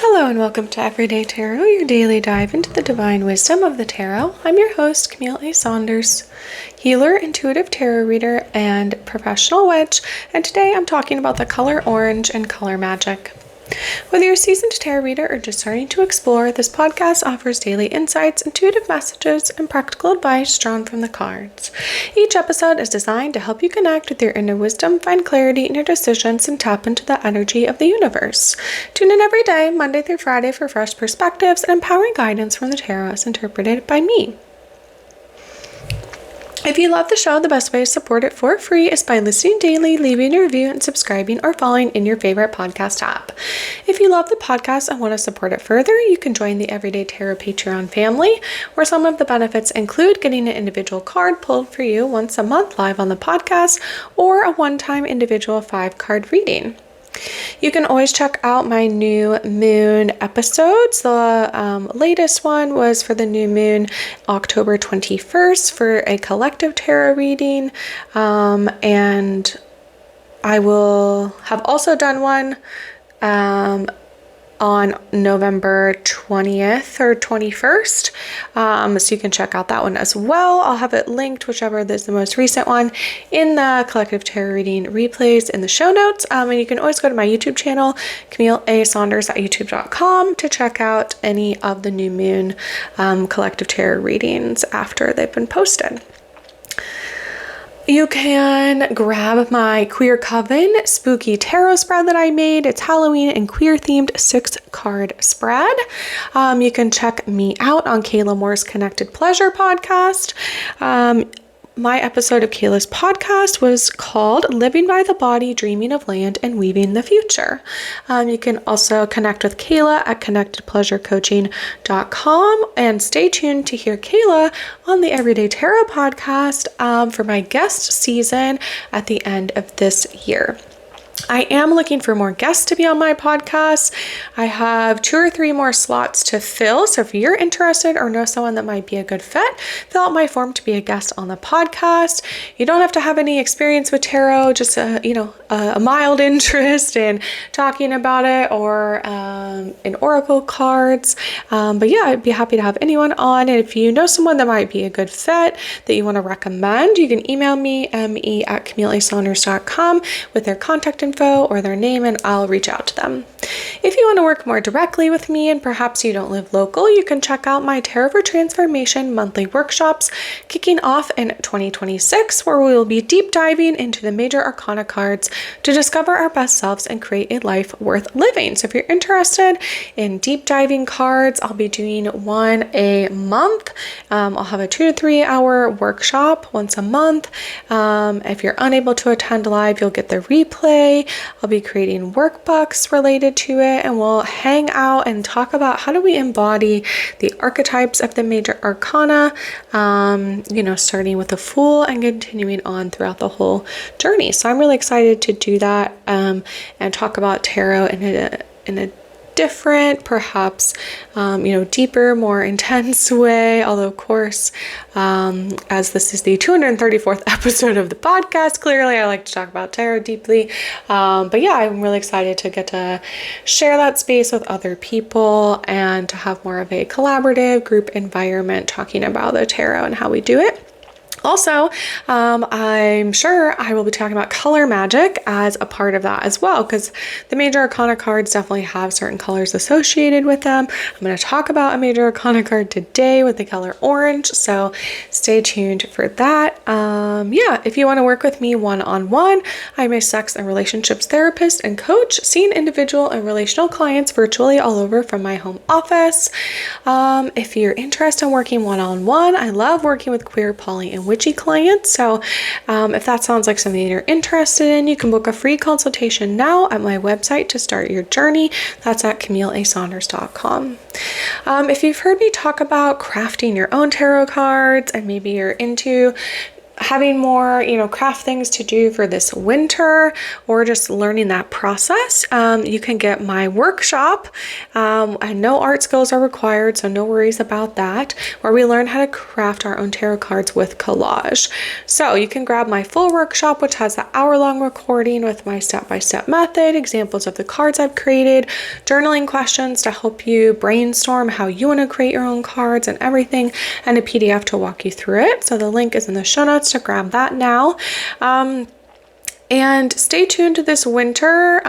Hello and welcome to Everyday Tarot, your daily dive into the divine wisdom of the tarot. I'm your host, Camille A. Saunders, healer, intuitive tarot reader, and professional witch, and today I'm talking about the color orange and color magic. Whether you're a seasoned tarot reader or just starting to explore, this podcast offers daily insights, intuitive messages, and practical advice drawn from the cards. Each episode is designed to help you connect with your inner wisdom, find clarity in your decisions, and tap into the energy of the universe. Tune in every day, Monday through Friday, for fresh perspectives and empowering guidance from the tarot as interpreted by me. If you love the show, the best way to support it for free is by listening daily, leaving a review, and subscribing or following in your favorite podcast app. If you love the podcast and want to support it further, you can join the Everyday Tarot Patreon family, where some of the benefits include getting an individual card pulled for you once a month live on the podcast, or a one-time individual 5-card reading. You can always check out my new moon episodes. The latest one was for the new moon, October 21st, for a collective tarot reading. And I will have also done one on November 20th or 21st. So you can check out that one as well. I'll have it linked, whichever is the most recent one, in the collective tarot reading replays in the show notes. And you can always go to my YouTube channel, Camille A. Saunders at youtube.com, to check out any of the new moon collective tarot readings after they've been posted. You can grab my Queer Coven spooky tarot spread that I made. It's Halloween and queer themed 6-card spread. You can check me out on Kayla Moore's Connected Pleasure podcast. My episode of Kayla's podcast was called Living by the Body, Dreaming of Land, and Weaving the Future. You can also connect with Kayla at connectedpleasurecoaching.com, and stay tuned to hear Kayla on the Everyday Tarot podcast for my guest season at the end of this year. I am looking for more guests to be on my podcast. I have 2 or 3 more slots to fill. So if you're interested or know someone that might be a good fit, fill out my form to be a guest on the podcast. You don't have to have any experience with tarot, just a mild interest in talking about it, or in oracle cards. But yeah, I'd be happy to have anyone on. And if you know someone that might be a good fit that you want to recommend, you can email me, me@CamilleASaunders.com, with their contact info or their name, and I'll reach out to them. If you want to work more directly with me and perhaps you don't live local, you can check out my Tarot for Transformation monthly workshops kicking off in 2026, where we will be deep diving into the major arcana cards to discover our best selves and create a life worth living. So if you're interested in deep diving cards, I'll be doing one a month. I'll have a 2 to 3 hour workshop once a month. If you're unable to attend live, you'll get the replay. I'll be creating workbooks related to it, and we'll hang out and talk about how do we embody the archetypes of the major arcana, starting with the Fool and continuing on throughout the whole journey. So I'm really excited to do that and talk about tarot in a different, perhaps, deeper, more intense way. Although, of course, as this is the 234th episode of the podcast, clearly I like to talk about tarot deeply. But yeah, I'm really excited to get to share that space with other people and to have more of a collaborative group environment talking about the tarot and how we do it. Also, I'm sure I will be talking about color magic as a part of that as well, because the major arcana cards definitely have certain colors associated with them. I'm going to talk about a major arcana card today with the color orange, so stay tuned for that. If you want to work with me one-on-one, I'm a sex and relationships therapist and coach, seeing individual and relational clients virtually all over from my home office. If you're interested in working one-on-one, I love working with queer, poly, and witchy clients. So if that sounds like something you're interested in, you can book a free consultation now at my website to start your journey. That's at CamilleASaunders.com. If you've heard me talk about crafting your own tarot cards, and maybe you're into having more, craft things to do for this winter, or just learning that process, you can get my workshop, and no art skills are required, so no worries about that, where we learn how to craft our own tarot cards with collage. So you can grab my full workshop, which has the hour-long recording with my step-by-step method, examples of the cards I've created, journaling questions to help you brainstorm how you want to create your own cards and everything, and a PDF to walk you through it. So the link is in the show notes to grab that now. And stay tuned to this winter.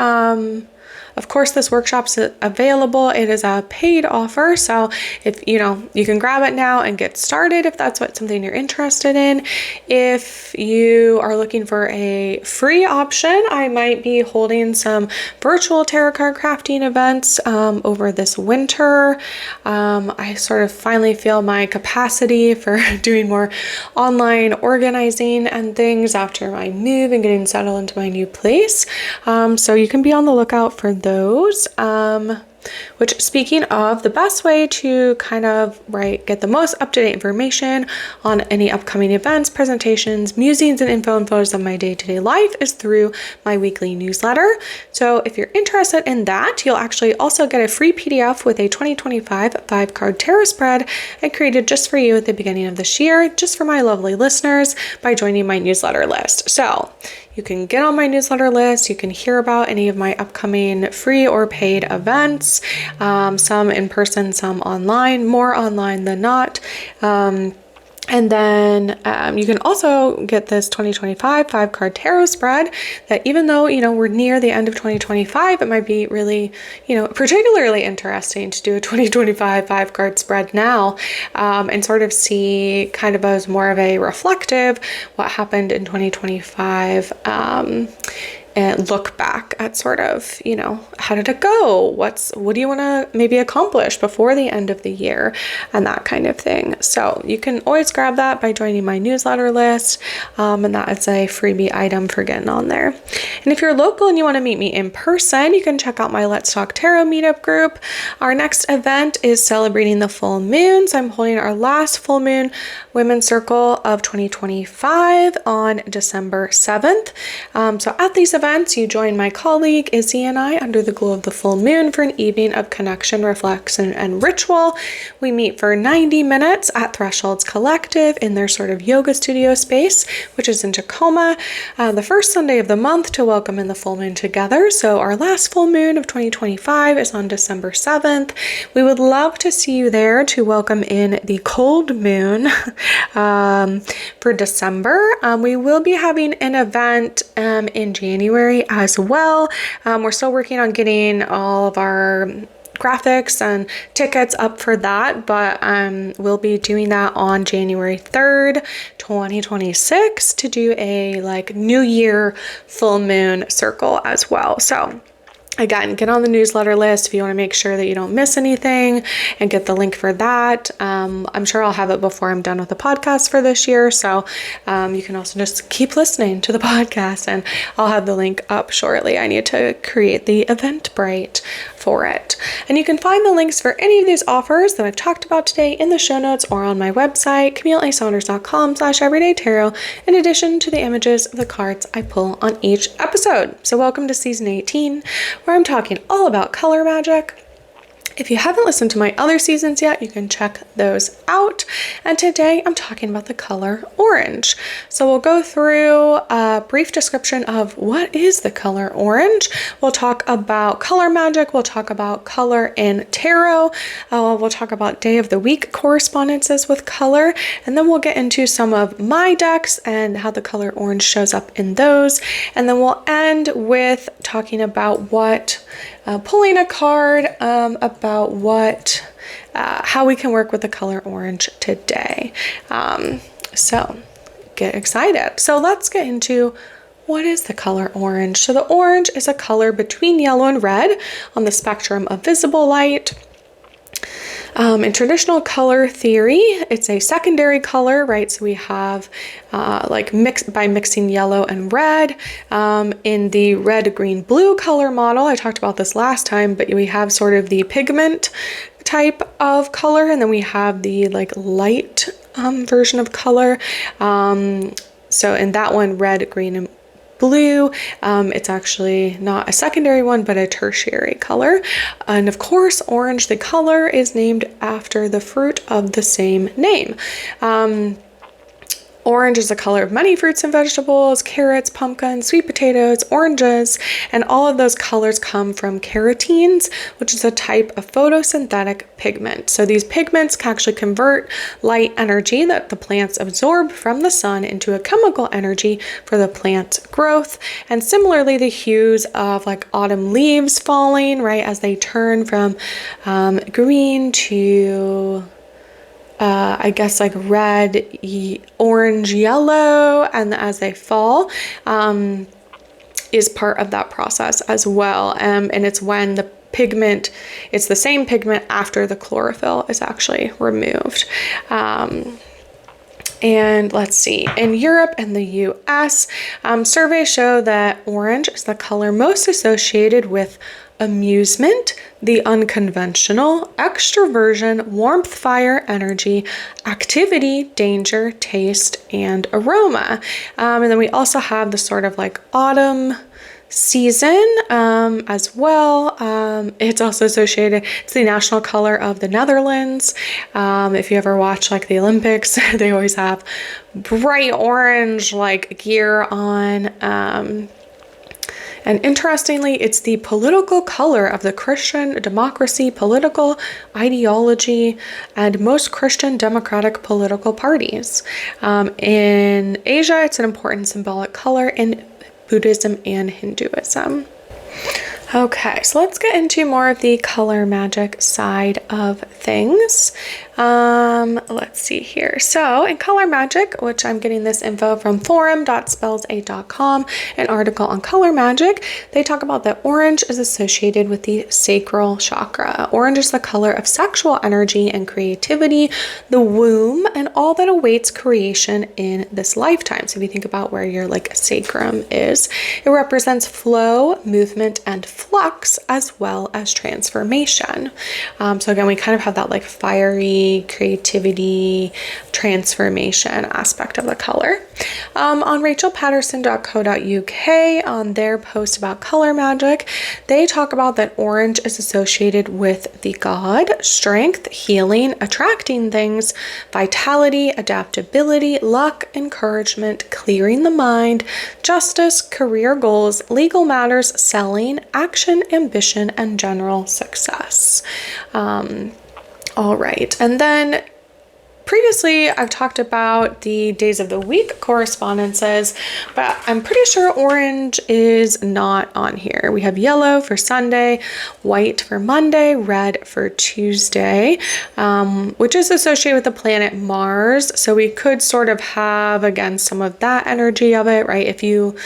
Of course, this workshop's available. It is a paid offer, so if you can grab it now and get started if that's something you're interested in. If you are looking for a free option, I might be holding some virtual tarot card crafting events over this winter. I sort of finally feel my capacity for doing more online organizing and things after my move and getting settled into my new place. So you can be on the lookout for those. Which, speaking of, the best way to kind of get the most up-to-date information on any upcoming events, presentations, musings, and info and photos of my day-to-day life is through my weekly newsletter. So if you're interested in that, you'll actually also get a free PDF with a 2025 5-card tarot spread I created just for you at the beginning of this year, just for my lovely listeners, by joining my newsletter list. So you can get on my newsletter list. You can hear about any of my upcoming free or paid events, some in person, some online, more online than not. And then you can also get this 2025 5-card tarot spread that, even though, we're near the end of 2025, it might be really, particularly interesting to do a 2025 5-card spread now, and sort of see kind of as more of a reflective what happened in 2025, and look back at sort of, how did it go? What do you want to maybe accomplish before the end of the year, and that kind of thing. So you can always grab that by joining my newsletter list, and that is a freebie item for getting on there. And if you're local and you want to meet me in person, you can check out my Let's Talk Tarot meetup group. Our next event is celebrating the full moon. So I'm holding our last full moon women's circle of 2025 on December 7th. So at these events, you join my colleague Izzy and I under the glow of the full moon for an evening of connection, reflection, and ritual. We meet for 90 minutes at Thresholds Collective in their sort of yoga studio space, which is in Tacoma, the first Sunday of the month to welcome in the full moon together. So our last full moon of 2025 is on December 7th. We would love to see you there to welcome in the cold moon for December. We will be having an event in January as well. We're still working on getting all of our graphics and tickets up for that, but we'll be doing that on January 3rd, 2026 to do a New Year full moon circle as well. So again, get on the newsletter list if you want to make sure that you don't miss anything and get the link for that. I'm sure I'll have it before I'm done with the podcast for this year. So you can also just keep listening to the podcast and I'll have the link up shortly. I need to create the Eventbrite for it. And you can find the links for any of these offers that I've talked about today in the show notes or on my website, CamilleASaunders.com/everydaytarot, in addition to the images of the cards I pull on each episode. So welcome to season 18, where I'm talking all about color magic. If you haven't listened to my other seasons yet, you can check those out. And today I'm talking about the color orange. So we'll go through a brief description of what is the color orange. We'll talk about color magic. We'll talk about color in tarot. We'll talk about day of the week correspondences with color. And then we'll get into some of my decks and how the color orange shows up in those. And then we'll end with talking about pulling a card about how we can work with the color orange today. So get excited. So let's get into what is the color orange. So the orange is a color between yellow and red on the spectrum of visible light. In traditional color theory, it's a secondary color, right? So we have mixing yellow and red. In the red, green, blue color model, I talked about this last time, but we have sort of the pigment type of color, and then we have the light version of color. So in that one, red, green, and blue, it's actually not a secondary one, but a tertiary color. And of course, orange, the color, is named after the fruit of the same name. Orange is the color of many fruits and vegetables, carrots, pumpkins, sweet potatoes, oranges, and all of those colors come from carotenes, which is a type of photosynthetic pigment. So these pigments can actually convert light energy that the plants absorb from the sun into a chemical energy for the plant's growth. And similarly, the hues of like autumn leaves falling, right, as they turn from green to I guess like red, orange, yellow, and as they fall, is part of that process as well. And it's when the pigment, it's the same pigment after the chlorophyll is actually removed. And let's see, in Europe and the US, surveys show that orange is the color most associated with amusement, the unconventional, extroversion, warmth, fire, energy, activity, danger, taste, and aroma. And then we also have the sort of like autumn season as well. It's also associated, it's the national color of the Netherlands. If you ever watch like the Olympics, they always have bright orange like gear on. And interestingly, it's the political color of the Christian democracy, political ideology, and most Christian democratic political parties. In Asia, it's an important symbolic color in Buddhism and Hinduism. Okay, so let's get into more of the color magic side of things. Let's see here. So in color magic, which I'm getting this info from forum.spells8.com, an article on color magic, they talk about that orange is associated with the sacral chakra. Orange is the color of sexual energy and creativity, the womb, and all that awaits creation in this lifetime. So if you think about where your like sacrum is, it represents flow, movement, and flux, as well as transformation. So again, we kind of have that like fiery creativity transformation aspect of the color. On rachelpatterson.co.uk, on their post about color magic, they talk about that orange is associated with the god, strength, healing, attracting things, vitality, adaptability, luck, encouragement, clearing the mind, justice, career goals, legal matters, selling, action, ambition, and general success. All right, and then previously I've talked about the days of the week correspondences, but I'm pretty sure orange is not on here. We have yellow for Sunday, white for Monday, red for Tuesday, which is associated with the planet Mars. So we could sort of have, again, some of that energy of it, right? If you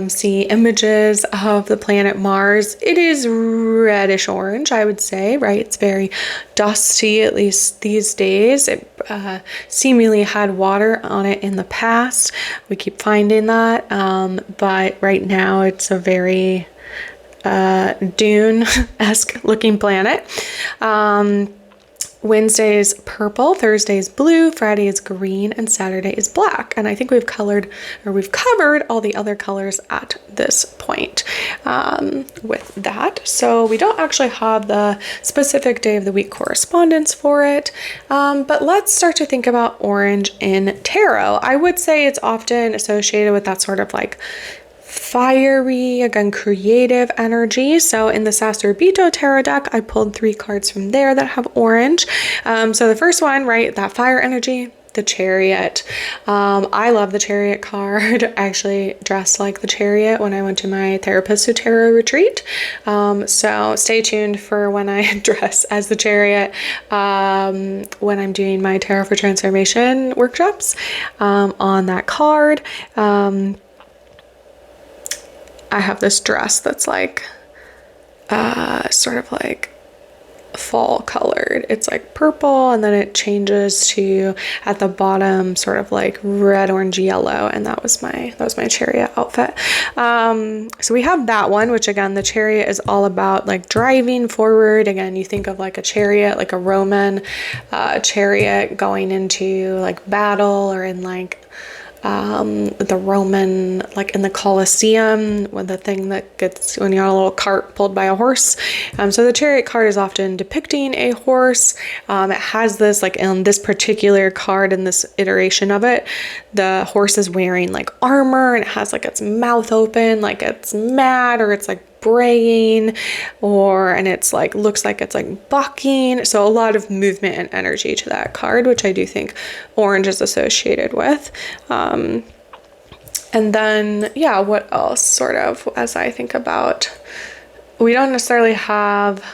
see images of the planet Mars, it is reddish orange, I would say, right? It's very dusty, at least these days. It seemingly had water on it in the past. We keep finding that, but right now it's a very dune-esque looking planet. Wednesday is purple, Thursday is blue, Friday is green, and Saturday is black. And I think we've covered all the other colors at this point with that. So we don't actually have the specific day of the week correspondence for it, but let's start to think about orange in tarot. I would say it's often associated with that sort of like fiery, again, creative energy. So in the Sastrobito tarot deck, I pulled 3 cards from there that have orange. So the first one, right, that fire energy, the Chariot. I love the Chariot card. I actually dressed like the Chariot when I went to my Therapist to Tarot retreat. So stay tuned for when I dress as the Chariot when I'm doing my Tarot for Transformation workshops on that card. I have this dress that's like sort of like fall colored. It's like purple, and then it changes to at the bottom sort of like red, orange, yellow, and that was my Chariot outfit. So we have that one, which again, the Chariot is all about like driving forward. Again, you think of like a chariot, like a Roman chariot going into like battle or in like the Roman, like in the Colosseum, with the thing that gets when you're on a little cart pulled by a horse. So the chariot card is often depicting a horse. It has this, like in this particular card, in this iteration of it, the horse is wearing like armor and it has like its mouth open, like it's mad, or it's like braying, and it's like looks like it's like bucking. So a lot of movement and energy to that card, which I do think orange is associated with. And then, yeah, what else sort of, as I think about, we don't necessarily have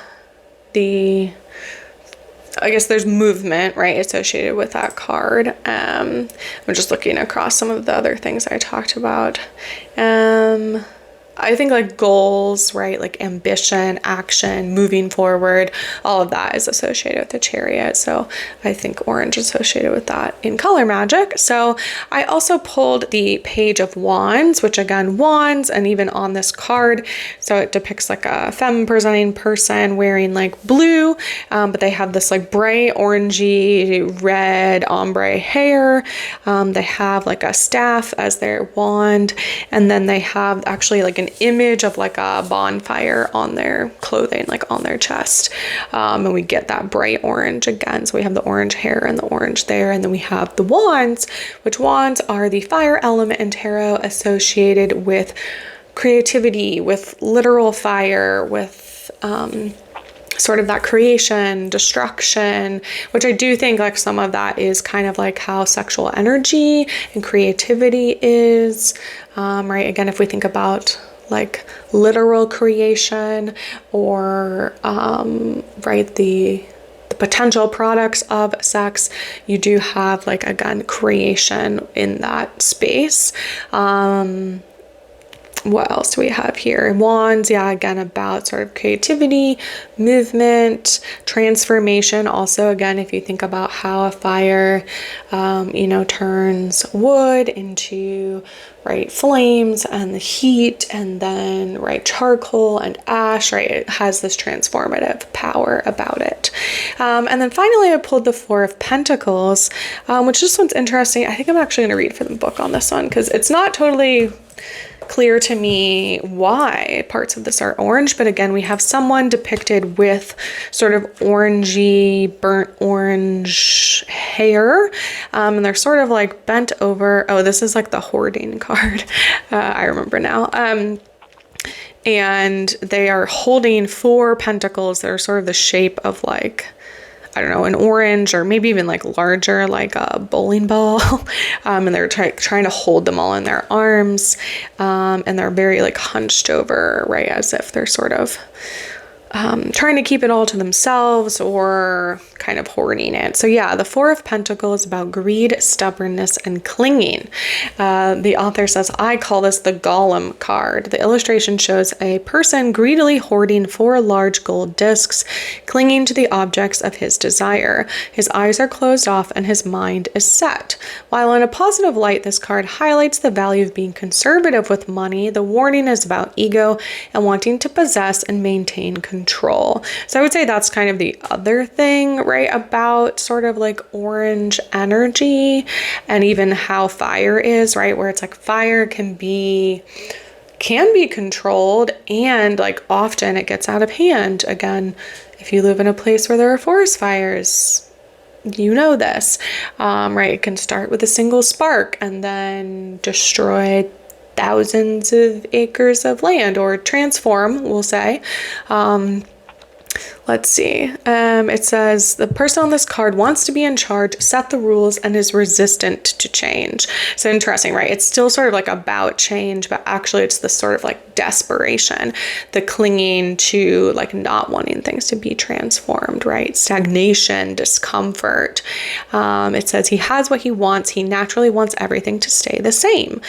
I guess there's movement, right, associated with that card. I'm just looking across some of the other things I talked about. I think like goals, right, like ambition, action, moving forward, all of that is associated with the chariot. So I think orange is associated with that in color magic. So I also pulled the Page of Wands, which again, wands, and even on this card, so it depicts like a femme presenting person wearing like blue, but they have this like bright orangey red ombre hair. They have like a staff as their wand, and then they have actually like an image of like a bonfire on their clothing, like on their chest. And we get that bright orange again. So we have the orange hair and the orange there. And then we have the wands, which wands are the fire element in tarot, associated with creativity, with literal fire, with sort of that creation, destruction, which I do think like some of that is kind of like how sexual energy and creativity is, right? Again, if we think about like literal creation, or right, the potential products of sex, you do have like, again, creation in that space. What else do we have here? Wands, yeah, again, about sort of creativity, movement, transformation. Also, again, if you think about how a fire, turns wood into, right, flames and the heat, and then, right, charcoal and ash, right, it has this transformative power about it. And then finally, I pulled the Four of Pentacles, which this one's interesting. I think I'm actually going to read from the book on this one, because it's not totally clear to me why parts of this are orange, but again, we have someone depicted with sort of orangey, burnt orange hair, and they're sort of like bent over. Oh, this is like the hoarding card. I remember now. And they are holding 4 pentacles that are sort of the shape of like, I don't know, an orange, or maybe even like larger, like a bowling ball. And they're trying to hold them all in their arms. And they're very like hunched over, right? As if they're sort of trying to keep it all to themselves, or kind of hoarding it. So yeah, the Four of Pentacles is about greed, stubbornness, and clinging. The author says, I call this the Golem card. The illustration shows a person greedily hoarding 4 large gold discs, clinging to the objects of his desire. His eyes are closed off and his mind is set. While in a positive light, this card highlights the value of being conservative with money, the warning is about ego and wanting to possess and maintain control. So I would say that's kind of the other thing, right, about sort of like orange energy, and even how fire is, right, where it's like fire can be controlled, and like often it gets out of hand. Again, if you live in a place where there are forest fires, you know this, right? It can start with a single spark and then destroy thousands of acres of land, or transform, we'll say. Let's see. It says the person on this card wants to be in charge, set the rules, and is resistant to change. So interesting, right? It's still sort of like about change, but actually it's this sort of like desperation, the clinging to like not wanting things to be transformed, right? Stagnation, discomfort. It says he has what he wants. He naturally wants everything to stay the same.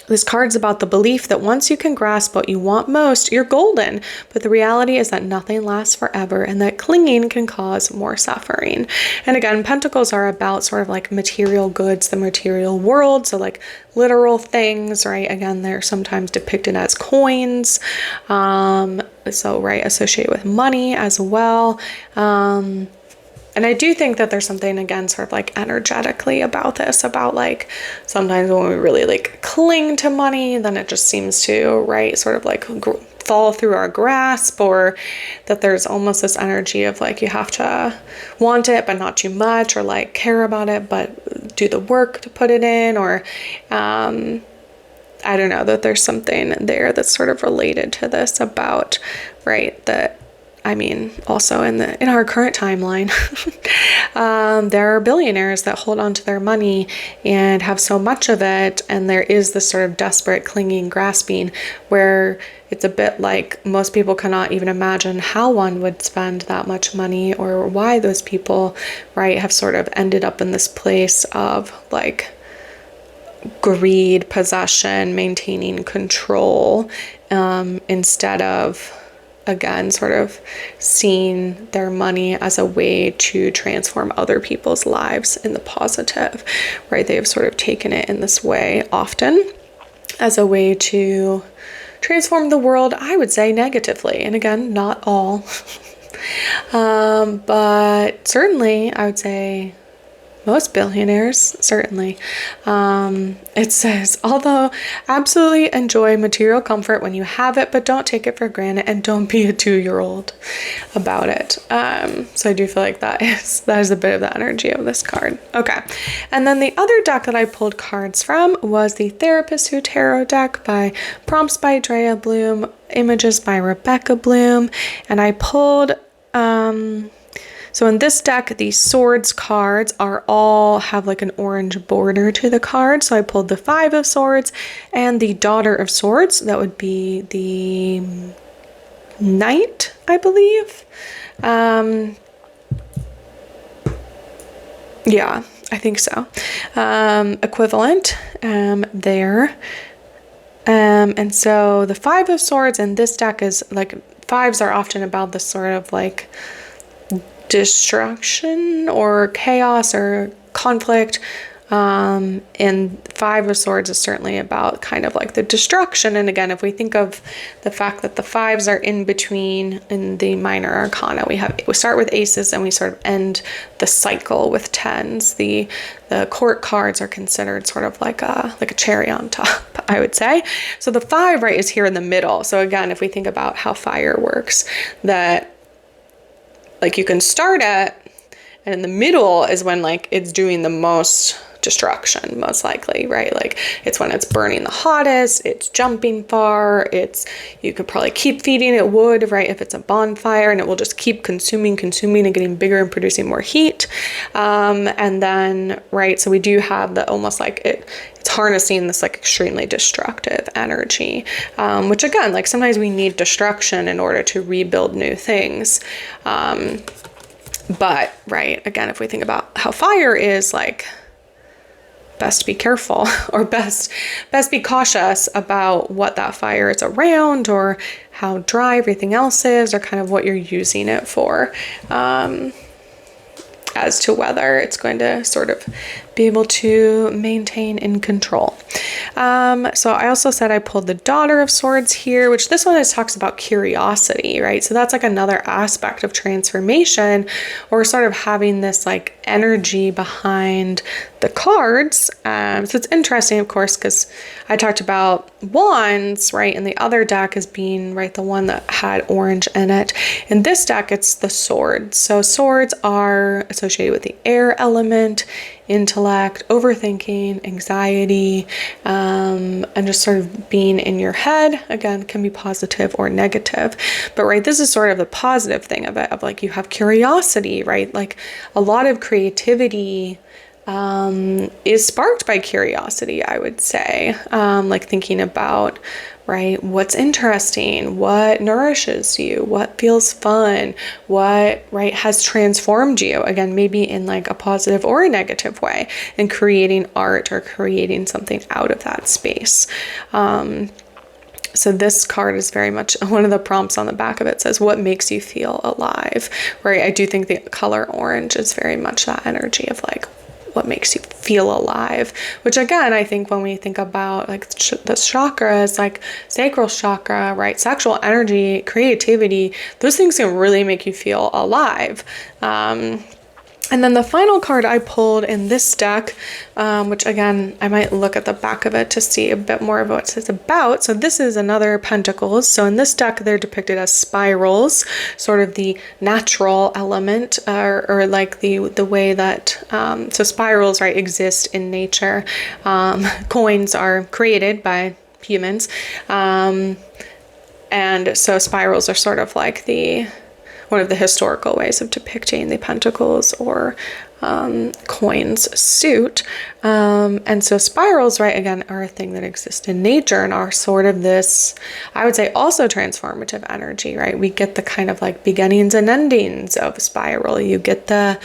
This card's about the belief that once you can grasp what you want most, you're golden. But the reality is that nothing lasts forever, and that clinging can cause more suffering. And again, pentacles are about sort of like material goods, the material world. So like literal things, right? Again, they're sometimes depicted as coins. So, right, associated with money as well. And I do think that there's something, again, sort of like energetically about this, about like sometimes when we really like cling to money, then it just seems to, right, sort of like fall through our grasp, or that there's almost this energy of like you have to want it but not too much, or like care about it but do the work to put it in, or I don't know, that there's something there that's sort of related to this about, right, that I mean, also in our current timeline, there are billionaires that hold on to their money and have so much of it, and there is this sort of desperate clinging, grasping, where it's a bit like most people cannot even imagine how one would spend that much money, or why those people, right, have sort of ended up in this place of like greed, possession, maintaining control, instead of, again, sort of seeing their money as a way to transform other people's lives in the positive, right? They have sort of taken it in this way often as a way to transform the world, I would say, negatively. And again, not all, but certainly I would say most billionaires, certainly. It says, although absolutely enjoy material comfort when you have it, but don't take it for granted, and don't be a 2-year-old about it. So I do feel like that is a bit of the energy of this card. Okay. And then the other deck that I pulled cards from was the Therapist Who Tarot deck by Prompts by Drea Bloom, Images by Rebecca Bloom. And I pulled, so in this deck, the Swords cards all have like an orange border to the card. So I pulled the 5 of Swords and the Daughter of Swords. That would be the Knight, I believe. Yeah, I think so. Equivalent there. And so the 5 of Swords in this deck is like, 5s are often about this sort of like destruction or chaos or conflict, and 5 of Swords is certainly about kind of like the destruction. And again, if we think of the fact that the 5s are in between in the minor arcana, we start with aces and we sort of end the cycle with 10s. The court cards are considered sort of like a cherry on top, I would say. So the 5, right, is here in the middle. So again, if we think about how fire works, that like you can start it, and in the middle is when like it's doing the most destruction, most likely, right? Like it's when it's burning the hottest, it's jumping far, you could probably keep feeding it wood, right? If it's a bonfire, and it will just keep consuming and getting bigger and producing more heat. And then, right, so we do have the almost like it's harnessing this like extremely destructive energy, which again, like sometimes we need destruction in order to rebuild new things. But right, again, if we think about how fire is, like best be careful, or best be cautious about what that fire is around, or how dry everything else is, or kind of what you're using it for, as to whether it's going to sort of be able to maintain and control. So I also said I pulled the Daughter of Swords here, which this one talks about curiosity, right? So that's like another aspect of transformation, or sort of having this like energy behind the cards. So it's interesting, of course, because I talked about wands, right? And the other deck as being, right, the one that had orange in it. In this deck, it's the swords. So swords are associated with the air element, intellect, overthinking, anxiety, and just sort of being in your head. Again, can be positive or negative, but right, this is sort of the positive thing of it, of like you have curiosity, right? Like a lot of creativity is sparked by curiosity, I would say, like thinking about, right, what's interesting, what nourishes you, what feels fun, what, right, has transformed you, again, maybe in like a positive or a negative way, and creating art or creating something out of that space. So this card is very much, one of the prompts on the back of it says, what makes you feel alive, right? I do think the color orange is very much that energy of like, what makes you feel alive, which again, I think when we think about like the chakras, like sacral chakra, right, sexual energy, creativity, those things can really make you feel alive. And then the final card I pulled in this deck, which again, I might look at the back of it to see a bit more of what it's about. So this is another Pentacles. So in this deck, they're depicted as spirals, sort of the natural element, or like the way that, so spirals, right, exist in nature. Coins are created by humans. And so spirals are sort of like one of the historical ways of depicting the pentacles or coins suit. And so spirals, right, again, are a thing that exists in nature and are sort of this, I would say, also transformative energy, right? We get the kind of like beginnings and endings of a spiral. You get the,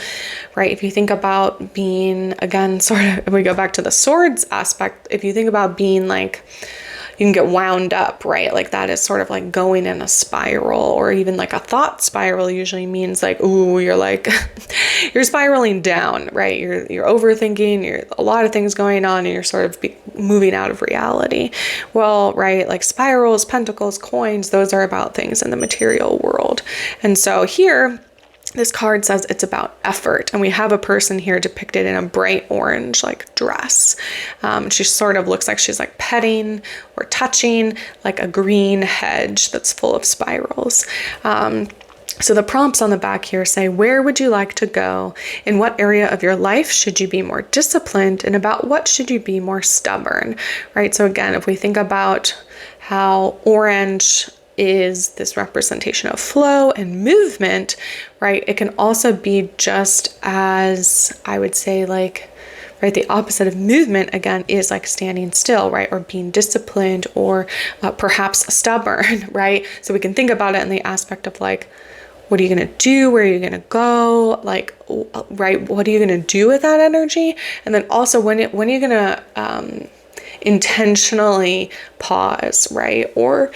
right, if you think about being, again, sort of, if we go back to the swords aspect, if you think about being like, you can get wound up, right? Like that is sort of like going in a spiral, or even like a thought spiral usually means like, ooh, you're like, you're spiraling down, right? You're overthinking, a lot of things going on, and you're sort of moving out of reality. Well, right, like spirals, pentacles, coins, those are about things in the material world. And so here, this card says it's about effort, and we have a person here depicted in a bright orange like dress. She sort of looks like she's like petting or touching like a green hedge that's full of spirals. So the prompts on the back here say, where would you like to go? In what area of your life should you be more disciplined? And about what should you be more stubborn, right? So again, if we think about how orange is this representation of flow and movement, right? It can also be just as, I would say, like, right, the opposite of movement, again, is like standing still, right? Or being disciplined, or perhaps stubborn, right? So we can think about it in the aspect of like, what are you going to do? Where are you going to go? Like, right, what are you going to do with that energy? And then also when are you going to intentionally pause, right? Or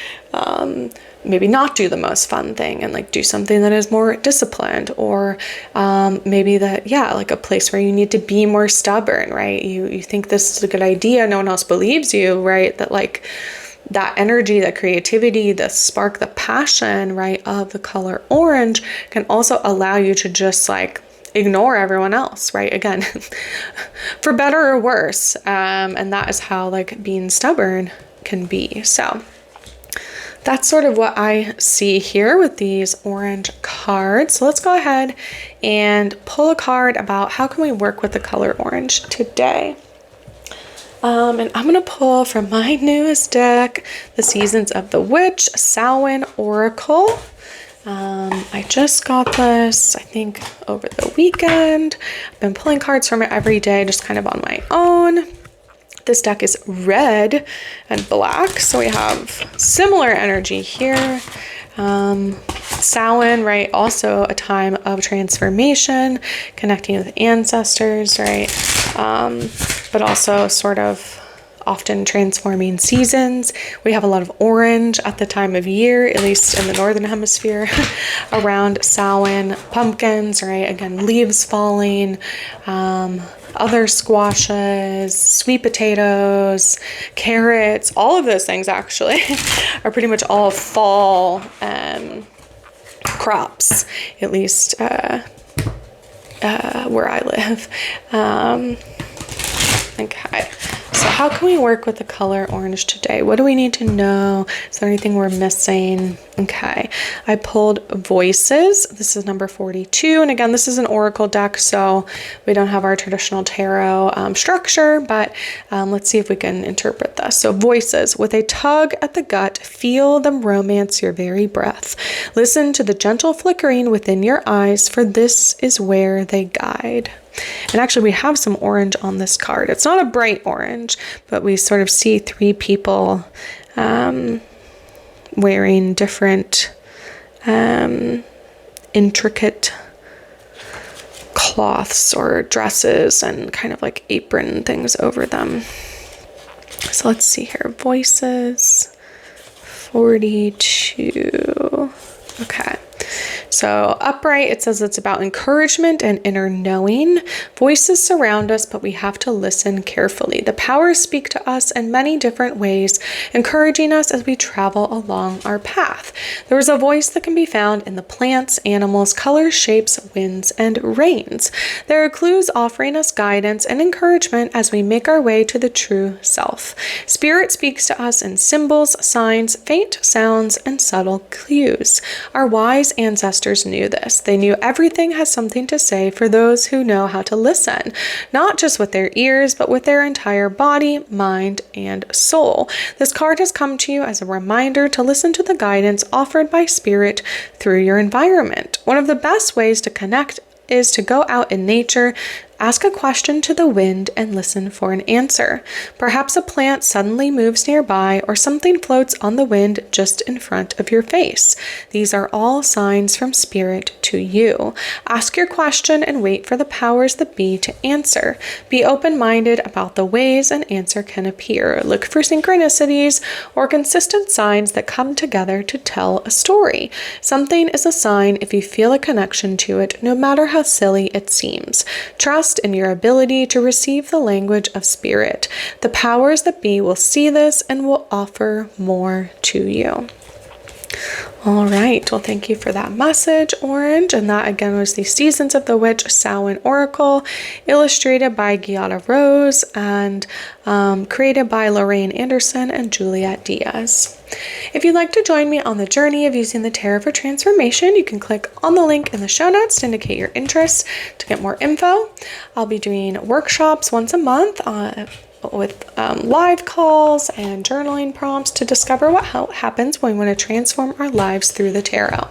maybe not do the most fun thing and like do something that is more disciplined, or maybe that, yeah, like a place where you need to be more stubborn, right? You think this is a good idea, no one else believes you, right? That like that energy, that creativity, the spark, the passion, right, of the color orange can also allow you to just like ignore everyone else, right? Again, for better or worse. And that is how like being stubborn can be. So that's sort of what I see here with these orange cards. So let's go ahead and pull a card about how can we work with the color orange today. And I'm going to pull from my newest deck, the Seasons of the Witch, Samhain Oracle. I just got this, I think, over the weekend. I've been pulling cards from it every day, just kind of on my own. This deck is red and black, so we have similar energy here. Samhain, right, also a time of transformation, connecting with ancestors, right, but also sort of often transforming seasons. We have a lot of orange at the time of year, at least in the northern hemisphere, around Samhain. Pumpkins, right, again, leaves falling, other squashes, sweet potatoes, carrots, all of those things actually are pretty much all fall crops, at least where I live. Okay, so how can we work with the color orange today? What do we need to know? Is there anything we're missing? Okay, I pulled Voices. This is number 42. And again, this is an oracle deck, so we don't have our traditional tarot structure, but let's see if we can interpret this. So Voices, with a tug at the gut, feel them romance your very breath. Listen to the gentle flickering within your eyes, for this is where they guide. And actually we have some orange on this card. It's not a bright orange, but we sort of see three people wearing different intricate cloths or dresses and kind of like apron things over them. So let's see here. Voices 42. Okay. So upright, it says it's about encouragement and inner knowing. Voices surround us, but we have to listen carefully. The powers speak to us in many different ways, encouraging us as we travel along our path. There is a voice that can be found in the plants, animals, colors, shapes, winds, and rains. There are clues offering us guidance and encouragement as we make our way to the true self. Spirit speaks to us in symbols, signs, faint sounds, and subtle clues. Our wise ancestors knew this. They knew everything has something to say for those who know how to listen, not just with their ears, but with their entire body, mind, and soul. This card has come to you as a reminder to listen to the guidance offered by Spirit through your environment. One of the best ways to connect is to go out in nature, ask a question to the wind, and listen for an answer. Perhaps a plant suddenly moves nearby or something floats on the wind just in front of your face. These are all signs from Spirit to you. Ask your question and wait for the powers that be to answer. Be open-minded about the ways an answer can appear. Look for synchronicities or consistent signs that come together to tell a story. Something is a sign if you feel a connection to it, no matter how silly it seems. Trust in your ability to receive the language of Spirit. The powers that be will see this and will offer more to you. All right, well, thank you for that message, Orange. And that again was the Seasons of the Witch Samhain Oracle, illustrated by Giada Rose and created by Lorraine Anderson and Juliet Diaz. If you'd like to join me on the journey of using the Tarot for Transformation, you can click on the link in the show notes to indicate your interest to get more info. I'll be doing workshops once a month with live calls and journaling prompts to discover what happens when we want to transform our lives through the tarot.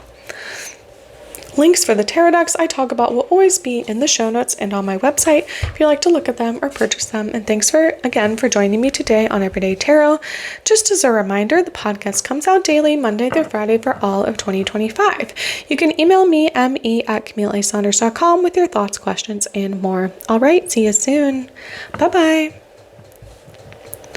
Links for the tarot decks I talk about will always be in the show notes and on my website if you'd like to look at them or purchase them. And thanks again for joining me today on Everyday Tarot. Just as a reminder, the podcast comes out daily, Monday through Friday for all of 2025. You can email me, me@CamilleASaunders.com with your thoughts, questions, and more. All right, see you soon. Bye-bye.